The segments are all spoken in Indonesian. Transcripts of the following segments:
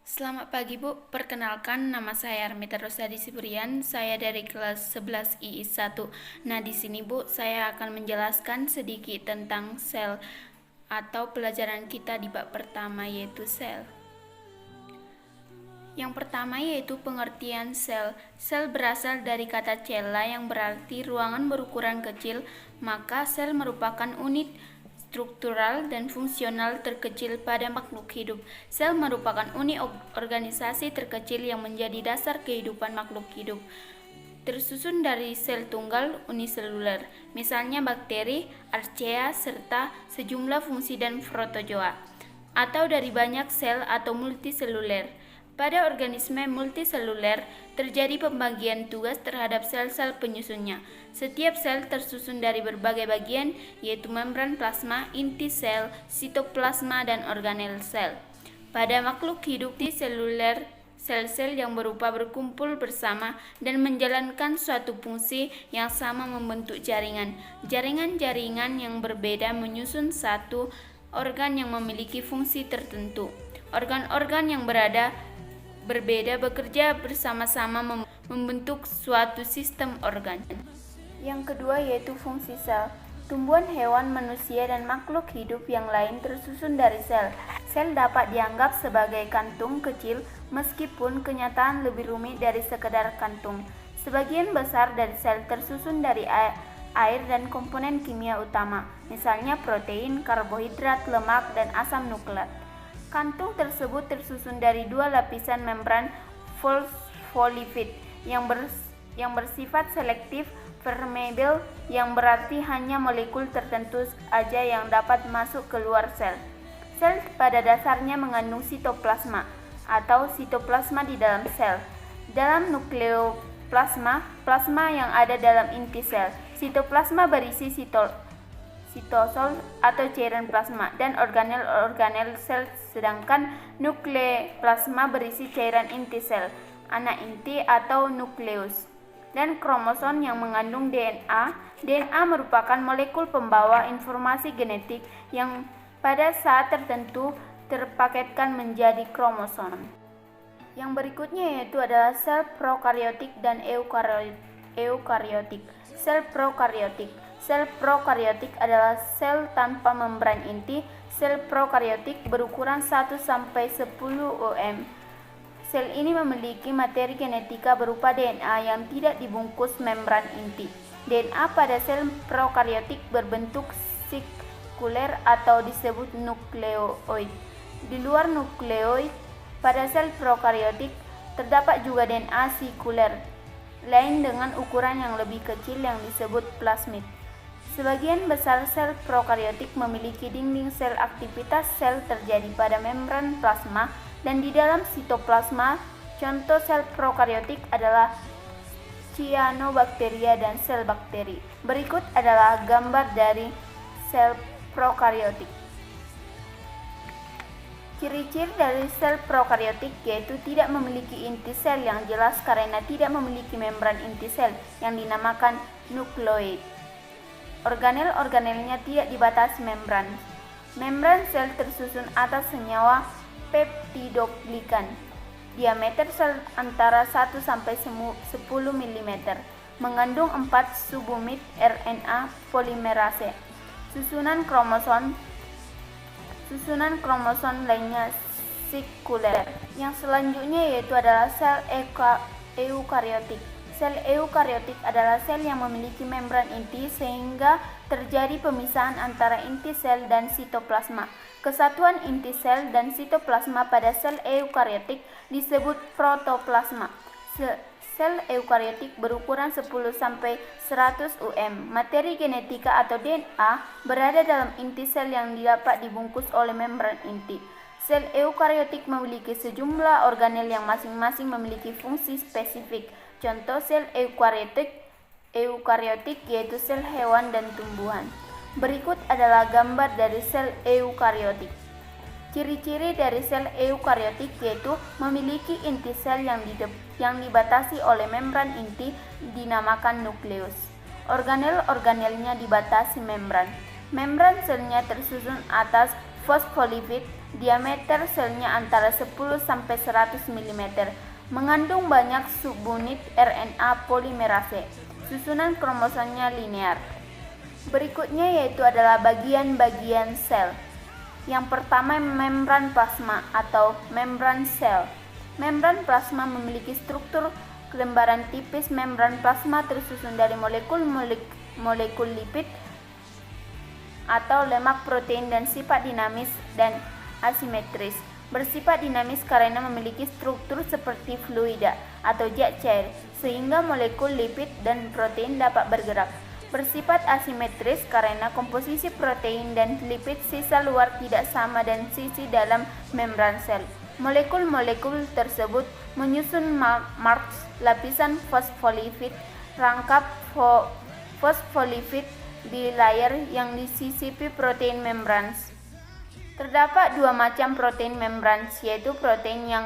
Selamat pagi Bu, perkenalkan nama saya Armita Rosadi Siburian, saya dari kelas 11 II1. Nah di sini Bu, saya akan menjelaskan sedikit tentang sel atau pelajaran kita di bab pertama yaitu sel. Yang pertama yaitu pengertian sel. Sel berasal dari kata cella yang berarti ruangan berukuran kecil, maka sel merupakan unit struktural dan fungsional terkecil pada makhluk hidup. Sel merupakan unit organisasi terkecil yang menjadi dasar kehidupan makhluk hidup. Tersusun dari sel tunggal uniseluler, misalnya bakteri, archaea, serta sejumlah fungsi dan protozoa, atau dari banyak sel atau multiseluler. Pada organisme multiseluler, terjadi pembagian tugas terhadap sel-sel penyusunnya. Setiap sel tersusun dari berbagai bagian, yaitu membran plasma, inti sel, sitoplasma, dan organel sel. Pada makhluk hidup di seluler, sel-sel yang berupa berkumpul bersama dan menjalankan suatu fungsi yang sama membentuk jaringan. Jaringan-jaringan yang berbeda menyusun satu organ yang memiliki fungsi tertentu. Organ-organ yang berbeda bekerja bersama-sama membentuk suatu sistem organ. Yang kedua yaitu fungsi sel. Tumbuhan, hewan, manusia, dan makhluk hidup yang lain tersusun dari sel. Sel dapat dianggap sebagai kantung kecil meskipun kenyataan lebih rumit dari sekedar kantung. Sebagian besar dari sel tersusun dari air dan komponen kimia utama, misalnya protein, karbohidrat, lemak, dan asam nukleat. Kantung tersebut tersusun dari dua lapisan membran fosfolipid yang bersifat selektif permeable, yang berarti hanya molekul tertentu saja yang dapat masuk keluar sel. Sel pada dasarnya mengandung sitoplasma atau sitoplasma di dalam sel. Dalam nukleoplasma, plasma yang ada dalam inti sel. Sitoplasma berisi sitosol atau cairan plasma dan organel-organel sel, sedangkan nukleoplasma berisi cairan inti sel, anak inti atau nukleus, dan kromosom yang mengandung DNA. DNA merupakan molekul pembawa informasi genetik yang pada saat tertentu terpaketkan menjadi kromosom. Yang berikutnya yaitu adalah sel prokariotik dan eukariotik. Sel prokariotik. Sel prokariotik adalah sel tanpa membran inti. Sel prokariotik berukuran 1-10 om. Sel ini memiliki materi genetika berupa DNA yang tidak dibungkus membran inti. DNA pada sel prokariotik berbentuk sikuler atau disebut nukleoid. Di luar nukleoid, pada sel prokariotik terdapat juga DNA sikuler lain dengan ukuran yang lebih kecil yang disebut plasmid. Sebagian besar sel prokariotik memiliki dinding sel. Aktivitas sel terjadi pada membran plasma dan di dalam sitoplasma. Contoh sel prokariotik adalah cyanobacteria dan sel bakteri. Berikut adalah gambar dari sel prokariotik. Ciri-ciri dari sel prokariotik yaitu tidak memiliki inti sel yang jelas karena tidak memiliki membran inti sel yang dinamakan nukleoid. Organel-organelnya tidak dibatasi membran. Membran sel tersusun atas senyawa peptidoglikan. Diameter sel antara 1-10 mm. Mengandung 4 subunit RNA polimerase. Susunan kromosom lainnya sikuler. Yang selanjutnya yaitu adalah sel eukariotik. Sel eukariotik adalah sel yang memiliki membran inti sehingga terjadi pemisahan antara inti sel dan sitoplasma. Kesatuan inti sel dan sitoplasma pada sel eukariotik disebut protoplasma. Sel eukariotik berukuran 10-100 om. Materi genetika atau DNA berada dalam inti sel yang dapat dibungkus oleh membran inti. Sel eukariotik memiliki sejumlah organel yang masing-masing memiliki fungsi spesifik. Contoh sel eukariotik yaitu sel hewan dan tumbuhan. Berikut adalah gambar dari sel eukariotik. Ciri-ciri dari sel eukariotik yaitu memiliki inti sel yang dibatasi oleh membran inti dinamakan nukleus. Organel-organelnya dibatasi membran. Membran selnya tersusun atas fosfolipid Diameter selnya antara 10 sampai 100 mm. Mengandung banyak subunit RNA polimerase. Susunan kromosomnya linear. Berikutnya yaitu adalah bagian-bagian sel. Yang pertama, membran plasma atau membran sel. Membran plasma memiliki struktur lembaran tipis. Membran plasma tersusun dari molekul lipid atau lemak, protein, dan sifat dinamis dan asimetris. Bersifat dinamis karena memiliki struktur seperti fluida atau zat cair, sehingga molekul lipid dan protein dapat bergerak. Bersifat asimetris karena komposisi protein dan lipid sisa luar tidak sama dan sisi dalam membran sel. Molekul-molekul tersebut menyusun matriks lapisan fosfolipid, rangkap fosfolipid di layar yang disisipi protein membran. Terdapat dua macam protein membran, yaitu protein yang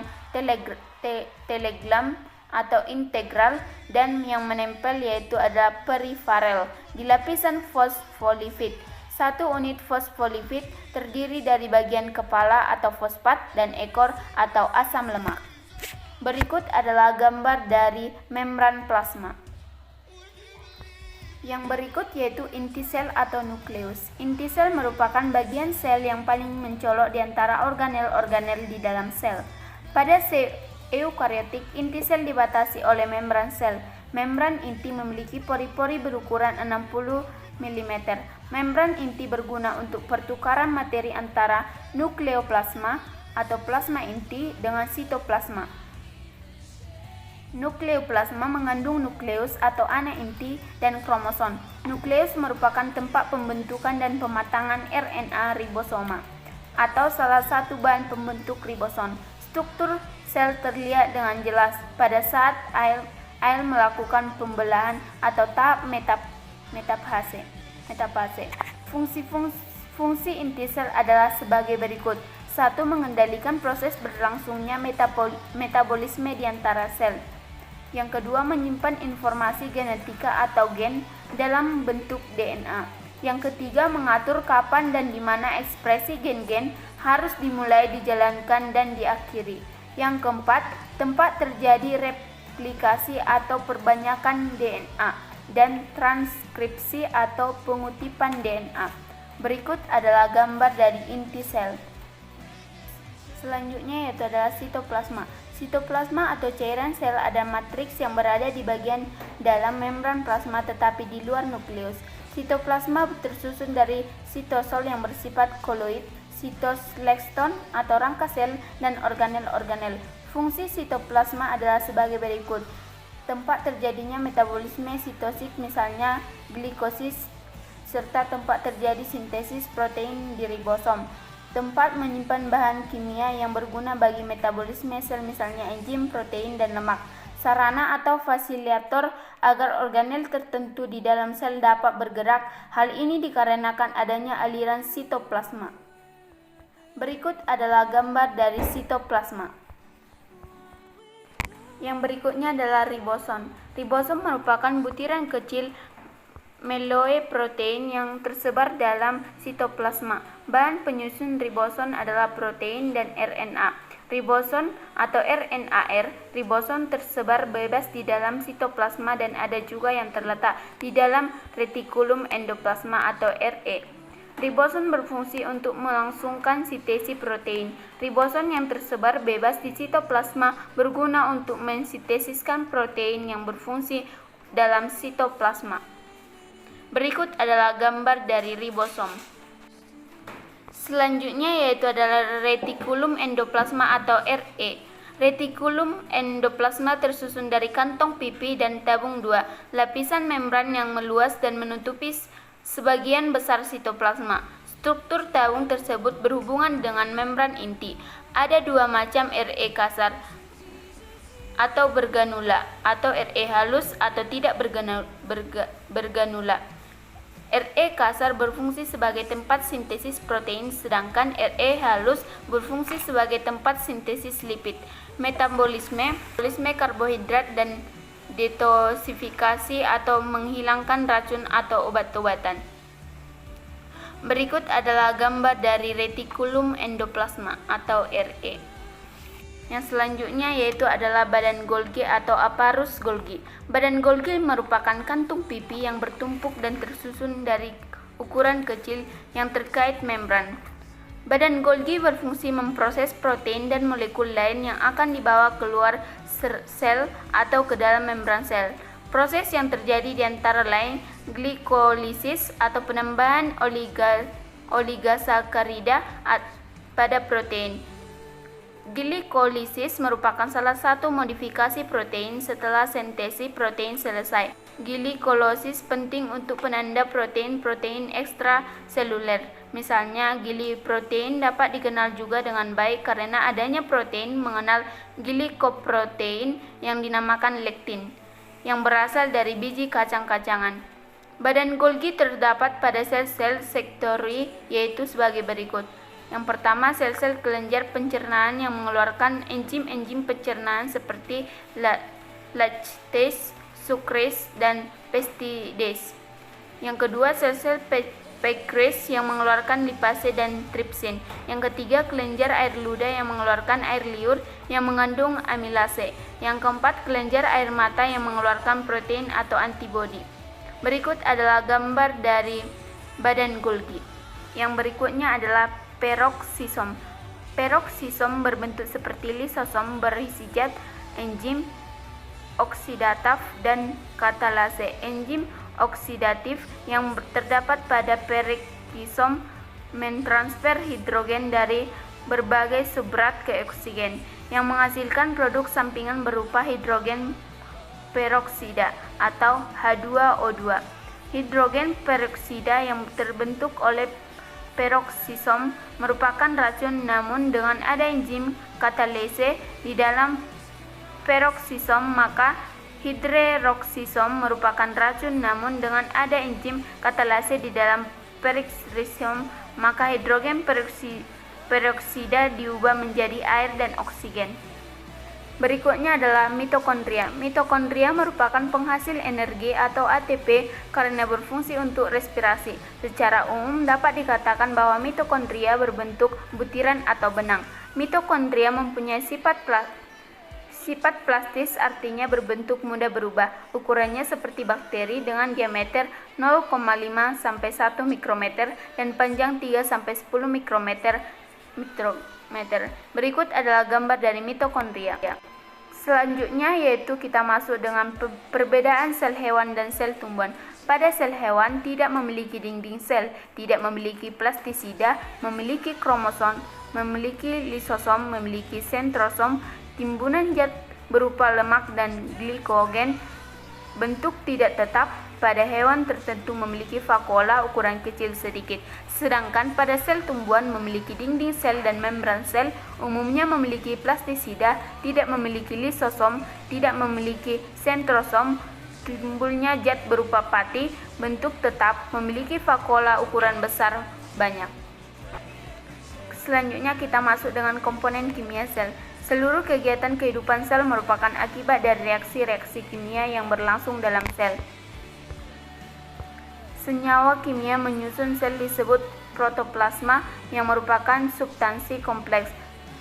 telegram atau integral dan yang menempel, yaitu adalah periferal di lapisan fosfolipid. Satu unit fosfolipid terdiri dari bagian kepala atau fosfat dan ekor atau asam lemak. Berikut adalah gambar dari membran plasma. Yang berikut yaitu inti sel atau nukleus. Inti sel merupakan bagian sel yang paling mencolok di antara organel-organel di dalam sel. Pada eukariotik, inti sel dibatasi oleh membran sel. Membran inti memiliki pori-pori berukuran 60 mm. Membran inti berguna untuk pertukaran materi antara nukleoplasma atau plasma inti dengan sitoplasma. Nukleoplasma mengandung nukleus atau anak inti dan kromosom. Nukleus merupakan tempat pembentukan dan pematangan RNA ribosoma atau salah satu bahan pembentuk ribosom. Struktur sel terlihat dengan jelas pada saat air melakukan pembelahan atau tahap metafase. Fungsi inti sel adalah sebagai berikut. 1. Mengendalikan proses berlangsungnya metabolisme di antara sel. Yang kedua, menyimpan informasi genetika atau gen dalam bentuk DNA. Yang ketiga, mengatur kapan dan di mana ekspresi gen-gen harus dimulai, dijalankan, dan diakhiri. Yang keempat, tempat terjadi replikasi atau perbanyakan DNA dan transkripsi atau pengutipan DNA. Berikut adalah gambar dari inti sel. Selanjutnya yaitu adalah sitoplasma. Sitoplasma atau cairan sel ada matriks yang berada di bagian dalam membran plasma tetapi di luar nukleus. Sitoplasma tersusun dari sitosol yang bersifat koloid, sitoskeleton atau rangka sel, dan organel-organel. Fungsi sitoplasma adalah sebagai berikut. Tempat terjadinya metabolisme sitosis, misalnya glikosis, serta tempat terjadi sintesis protein di ribosom. Tempat menyimpan bahan kimia yang berguna bagi metabolisme sel, misalnya enzim, protein, dan lemak. Sarana atau fasilitator agar organel tertentu di dalam sel dapat bergerak. Hal ini dikarenakan adanya aliran sitoplasma. Berikut adalah gambar dari sitoplasma. Yang berikutnya adalah ribosom. Ribosom merupakan butiran kecil meloe protein yang tersebar dalam sitoplasma. Bahan penyusun ribosom adalah protein dan RNA. Ribosom atau RNAR, ribosom tersebar bebas di dalam sitoplasma dan ada juga yang terletak di dalam retikulum endoplasma atau RE. Ribosom berfungsi untuk melangsungkan sintesis protein. Ribosom yang tersebar bebas di sitoplasma berguna untuk mensintesiskan protein yang berfungsi dalam sitoplasma. Berikut adalah gambar dari ribosom. Selanjutnya yaitu adalah retikulum endoplasma atau RE. Retikulum endoplasma tersusun dari kantong pipi dan tabung 2, lapisan membran yang meluas dan menutupi sebagian besar sitoplasma. Struktur tabung tersebut berhubungan dengan membran inti. Ada dua macam RE kasar atau berganula, atau RE halus atau tidak berganula. RE kasar berfungsi sebagai tempat sintesis protein, sedangkan RE halus berfungsi sebagai tempat sintesis lipid, metabolisme karbohidrat, dan detoksifikasi atau menghilangkan racun atau obat-obatan. Berikut adalah gambar dari retikulum endoplasma atau RE. Yang selanjutnya yaitu adalah badan Golgi atau aparus Golgi. Badan Golgi merupakan kantung pipi yang bertumpuk dan tersusun dari ukuran kecil yang terkait membran. Badan Golgi berfungsi memproses protein dan molekul lain yang akan dibawa keluar sel atau ke dalam membran sel. Proses yang terjadi di antara lain glikolisis atau penambahan oligosakarida pada protein. Glikolisis merupakan salah satu modifikasi protein setelah sintesis protein selesai. Glikolosis penting untuk penanda protein-protein ekstraseluler. Misalnya, gliprotein dapat dikenal juga dengan baik karena adanya protein mengenal glikoprotein yang dinamakan lektin, yang berasal dari biji kacang-kacangan. Badan Golgi terdapat pada sel-sel sektori yaitu sebagai berikut. Yang pertama, sel-sel kelenjar pencernaan yang mengeluarkan enzim-enzim pencernaan seperti lactase, sucrase, dan peptidase. Yang kedua, sel-sel pancreas yang mengeluarkan lipase dan tripsin. Yang ketiga, kelenjar air ludah yang mengeluarkan air liur yang mengandung amilase. Yang keempat, kelenjar air mata yang mengeluarkan protein atau antibodi. Berikut adalah gambar dari badan Golgi. Yang berikutnya adalah peroksisom. Peroksisom berbentuk seperti lisosom, berisi zat enzim oksidatif dan katalase. Enzim oksidatif yang terdapat pada peroksisom mentransfer hidrogen dari berbagai substrat ke oksigen, yang menghasilkan produk sampingan berupa hidrogen peroksida atau H2O2. Hidrogen peroksida yang terbentuk oleh peroksisom merupakan racun, namun dengan ada enzim katalase di dalam peroksisom maka hidroksisom merupakan racun, namun dengan ada enzim katalase di dalam peroksisom maka hidrogen peroksida diubah menjadi air dan oksigen. Berikutnya adalah mitokondria. Mitokondria merupakan penghasil energi atau ATP karena berfungsi untuk respirasi. Secara umum dapat dikatakan bahwa mitokondria berbentuk butiran atau benang. Mitokondria mempunyai sifat plastis, artinya berbentuk mudah berubah. Ukurannya seperti bakteri dengan diameter 0,5 sampai 1 mikrometer dan panjang 3 sampai 10 mikrometer. Berikut adalah gambar dari mitokondria. Selanjutnya yaitu kita masuk dengan perbedaan sel hewan dan sel tumbuhan. Pada sel hewan tidak memiliki dinding sel, tidak memiliki plastisida, memiliki kromosom, memiliki lisosom, memiliki sentrosom, timbunan zat berupa lemak dan glikogen, bentuk tidak tetap. Pada hewan tertentu memiliki vakuola ukuran kecil sedikit, sedangkan pada sel tumbuhan memiliki dinding sel dan membran sel, umumnya memiliki plastisida, tidak memiliki lisosom, tidak memiliki sentrosom, timbulnya zat berupa pati, bentuk tetap, memiliki vakuola ukuran besar banyak. Selanjutnya kita masuk dengan komponen kimia sel. Seluruh kegiatan kehidupan sel merupakan akibat dari reaksi-reaksi kimia yang berlangsung dalam sel. Senyawa kimia menyusun sel disebut protoplasma yang merupakan substansi kompleks.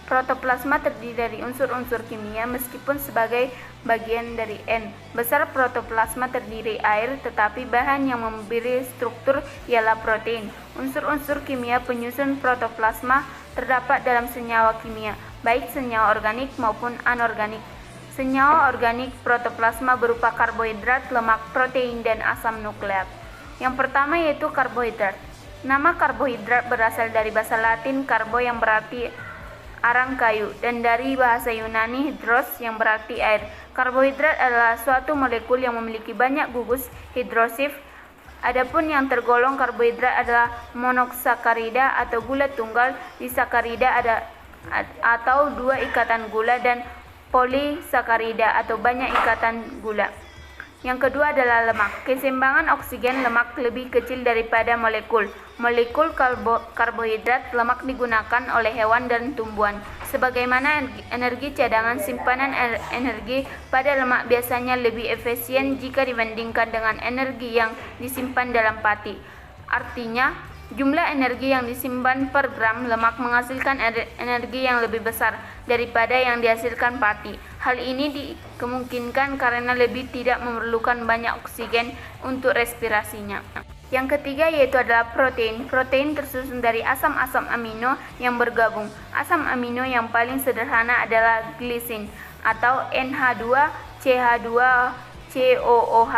Protoplasma terdiri dari unsur-unsur kimia meskipun sebagai bagian dari N. Besar protoplasma terdiri air, tetapi bahan yang memberi struktur ialah protein. Unsur-unsur kimia penyusun protoplasma terdapat dalam senyawa kimia, baik senyawa organik maupun anorganik. Senyawa organik protoplasma berupa karbohidrat, lemak, protein, dan asam nukleat. Yang pertama yaitu karbohidrat. Nama karbohidrat berasal dari bahasa Latin karbo yang berarti arang kayu dan dari bahasa Yunani hidros yang berarti air. Karbohidrat adalah suatu molekul yang memiliki banyak gugus hidrosif. Adapun yang tergolong karbohidrat adalah monosakarida atau gula tunggal, disakarida atau dua ikatan gula, dan polisakarida atau banyak ikatan gula. Yang kedua adalah lemak. Keseimbangan oksigen lemak lebih kecil daripada molekul karbohidrat. Lemak digunakan oleh hewan dan tumbuhan. Sebagaimana energi cadangan, simpanan energi pada lemak biasanya lebih efisien jika dibandingkan dengan energi yang disimpan dalam pati. Artinya, Jumlah energi yang disimpan per gram lemak menghasilkan energi yang lebih besar daripada yang dihasilkan pati. Hal ini dikemungkinkan karena lebih tidak memerlukan banyak oksigen untuk respirasinya. Yang ketiga yaitu adalah protein. Protein tersusun dari asam-asam amino yang bergabung. Asam amino yang paling sederhana adalah glisin atau NH2CH2COOH.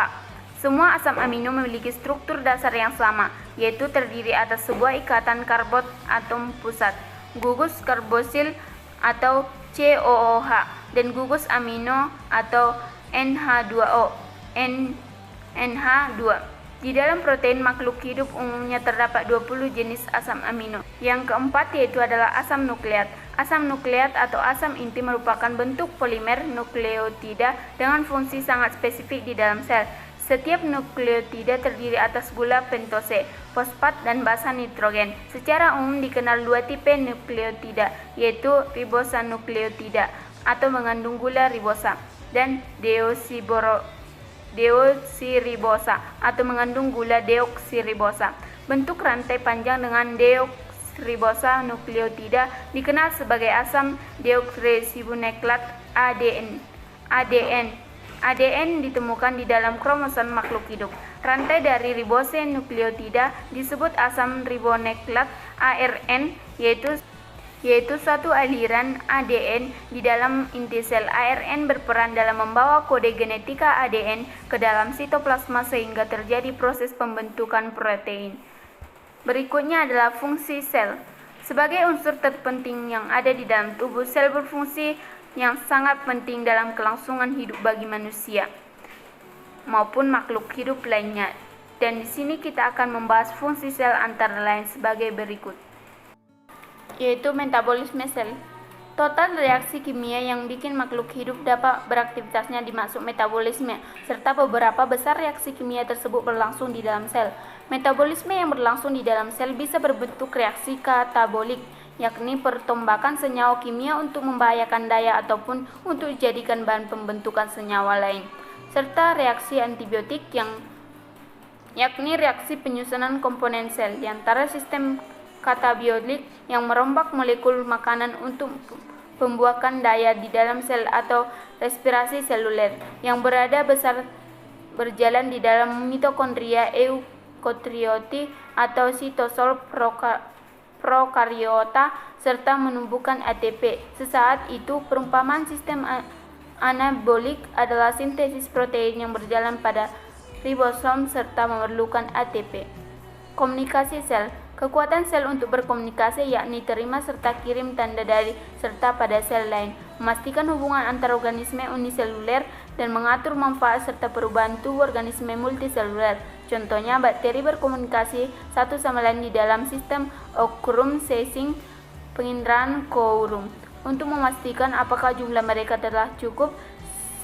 Semua asam amino memiliki struktur dasar yang sama, yaitu terdiri atas sebuah ikatan karbon atom pusat, gugus karbosil atau COOH, dan gugus amino atau NH2O, NH2. Di dalam protein makhluk hidup umumnya terdapat 20 jenis asam amino. Yang keempat yaitu adalah asam nukleat. Asam nukleat atau asam inti merupakan bentuk polimer nukleotida dengan fungsi sangat spesifik di dalam sel. Setiap nukleotida terdiri atas gula pentose, fosfat, dan basa nitrogen. Secara umum dikenal dua tipe nukleotida, yaitu ribosanukleotida atau mengandung gula ribosa, dan deoksiribosa atau mengandung gula deoksiribosa. Bentuk rantai panjang dengan deoksiribosa nukleotida dikenal sebagai asam deoksiribonukleat ADN. ADN ditemukan di dalam kromosom makhluk hidup. Rantai dari ribose nukleotida disebut asam ribonukleat ARN, yaitu suatu aliran ADN di dalam inti sel. ARN berperan dalam membawa kode genetika ADN ke dalam sitoplasma sehingga terjadi proses pembentukan protein. Berikutnya adalah fungsi sel. Sebagai unsur terpenting yang ada di dalam tubuh, sel berfungsi yang sangat penting dalam kelangsungan hidup bagi manusia maupun makhluk hidup lainnya. Dan di sini kita akan membahas fungsi sel antara lain sebagai berikut, yaitu metabolisme sel. Total reaksi kimia yang bikin makhluk hidup dapat beraktivitasnya dimaksud metabolisme, serta beberapa besar reaksi kimia tersebut berlangsung di dalam sel. Metabolisme yang berlangsung di dalam sel bisa berbentuk reaksi katabolik, yakni pertombakan senyawa kimia untuk membahayakan daya ataupun untuk dijadikan bahan pembentukan senyawa lain, serta reaksi antibiotik yakni reaksi penyusunan komponen sel di antara sistem katabiolik yang merombak molekul makanan untuk pembuahan daya di dalam sel atau respirasi seluler yang berjalan di dalam mitokondria eukarioti atau sitosol prokariota serta menumbuhkan ATP. Sesaat itu, perumpamaan sistem anabolik adalah sintesis protein yang berjalan pada ribosom serta memerlukan ATP. Komunikasi sel. Kekuatan sel untuk berkomunikasi yakni terima serta kirim tanda dari serta pada sel lain, memastikan hubungan antar organisme uniseluler dan mengatur manfaat serta perubahan tubuh organisme multiseluler. Contohnya, bakteri berkomunikasi satu sama lain di dalam sistem Ocrum sensing penginderaan quorum untuk memastikan apakah jumlah mereka telah cukup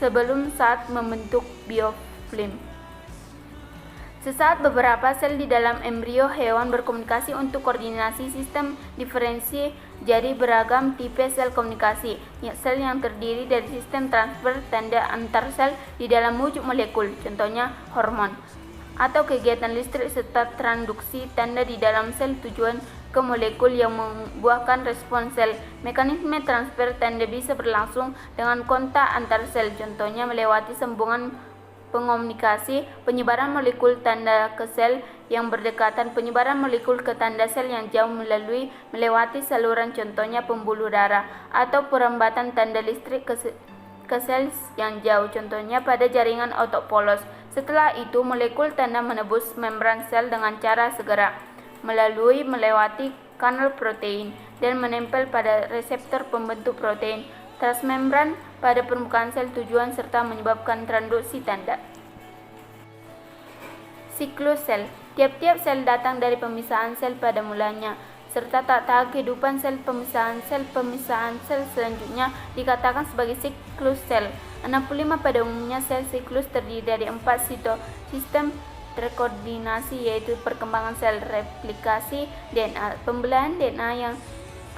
sebelum saat membentuk biofilm. Sesaat beberapa sel di dalam embrio hewan berkomunikasi untuk koordinasi sistem diferensi jadi beragam tipe sel komunikasi. Sel yang terdiri dari sistem transfer tanda antar sel di dalam wujud molekul, contohnya hormon, atau kegiatan listrik serta transduksi tanda di dalam sel tujuan ke molekul yang membuahkan respons sel. Mekanisme transfer tanda bisa berlangsung dengan kontak antar sel, contohnya melewati sambungan pengomunikasi, penyebaran molekul tanda ke sel yang berdekatan, penyebaran molekul ke tanda sel yang jauh melewati saluran, contohnya pembuluh darah, atau perambatan tanda listrik ke sel yang jauh, contohnya pada jaringan otot polos. Setelah itu, molekul tanda menembus membran sel dengan cara segera melewati kanal protein dan menempel pada reseptor pembentuk protein transmembran pada permukaan sel tujuan serta menyebabkan transduksi tanda. Siklus sel. Tiap-tiap sel datang dari pemisahan sel pada mulanya, serta tahap kehidupan pemisahan sel selanjutnya dikatakan sebagai siklus sel. 65 pada umumnya sel siklus terdiri dari 4 sistem terkoordinasi, yaitu perkembangan sel, replikasi DNA, pembelahan DNA yang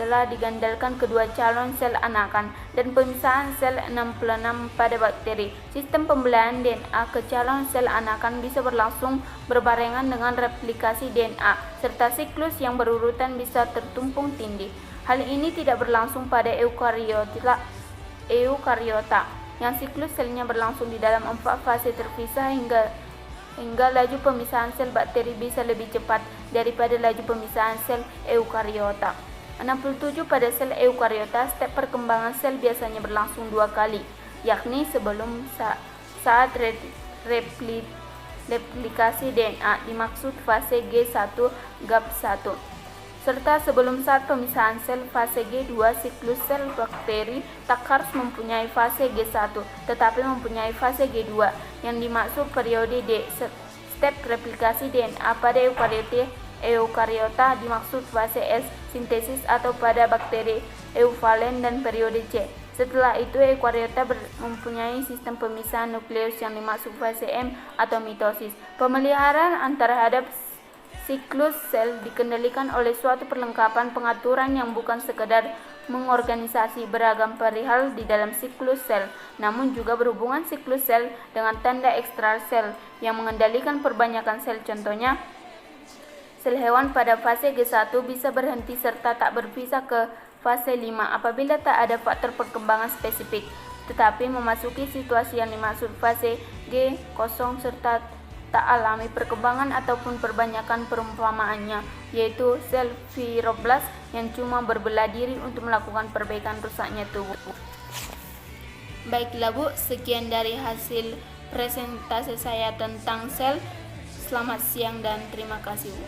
telah digandalkan kedua calon sel anakan dan pemisahan sel 66 pada bakteri. Sistem pembelahan DNA ke calon sel anakan bisa berlangsung berbarengan dengan replikasi DNA, serta siklus yang berurutan bisa tertumpung tindih. Hal ini tidak berlangsung pada eukariota, yang siklus selnya berlangsung di dalam 4 fase terpisah hingga laju pemisahan sel bakteri bisa lebih cepat daripada laju pemisahan sel eukariota. 67 pada sel eukariota, step perkembangan sel biasanya berlangsung 2 kali, yakni sebelum saat replikasi DNA dimaksud fase G1 GAP1, serta sebelum saat pemisahan sel fase G2. Siklus sel bakteri tak harus mempunyai fase G1, tetapi mempunyai fase G2 yang dimaksud periode D. Step replikasi DNA pada eukariota dimaksud fase S, sintesis, atau pada bakteri euvalen dan periode C. Setelah itu eukariota mempunyai sistem pemisahan nukleus yang dimaksud fase M atau mitosis. Pemeliharaan terhadap siklus sel dikendalikan oleh suatu perlengkapan pengaturan yang bukan sekedar mengorganisasi beragam perihal di dalam siklus sel, namun juga berhubungan siklus sel dengan tanda ekstrasel yang mengendalikan perbanyakan sel. Contohnya, sel hewan pada fase G1 bisa berhenti serta tak berpisah ke fase 5 apabila tak ada faktor perkembangan spesifik, tetapi memasuki situasi yang dimaksud fase G0 serta tak alami perkembangan ataupun perbanyakan. Perumpamaannya yaitu sel fibroblast yang cuma berbelah diri untuk melakukan perbaikan rusaknya tubuh. Baiklah Bu, sekian dari hasil presentasi saya tentang sel. Selamat siang dan terima kasih Bu.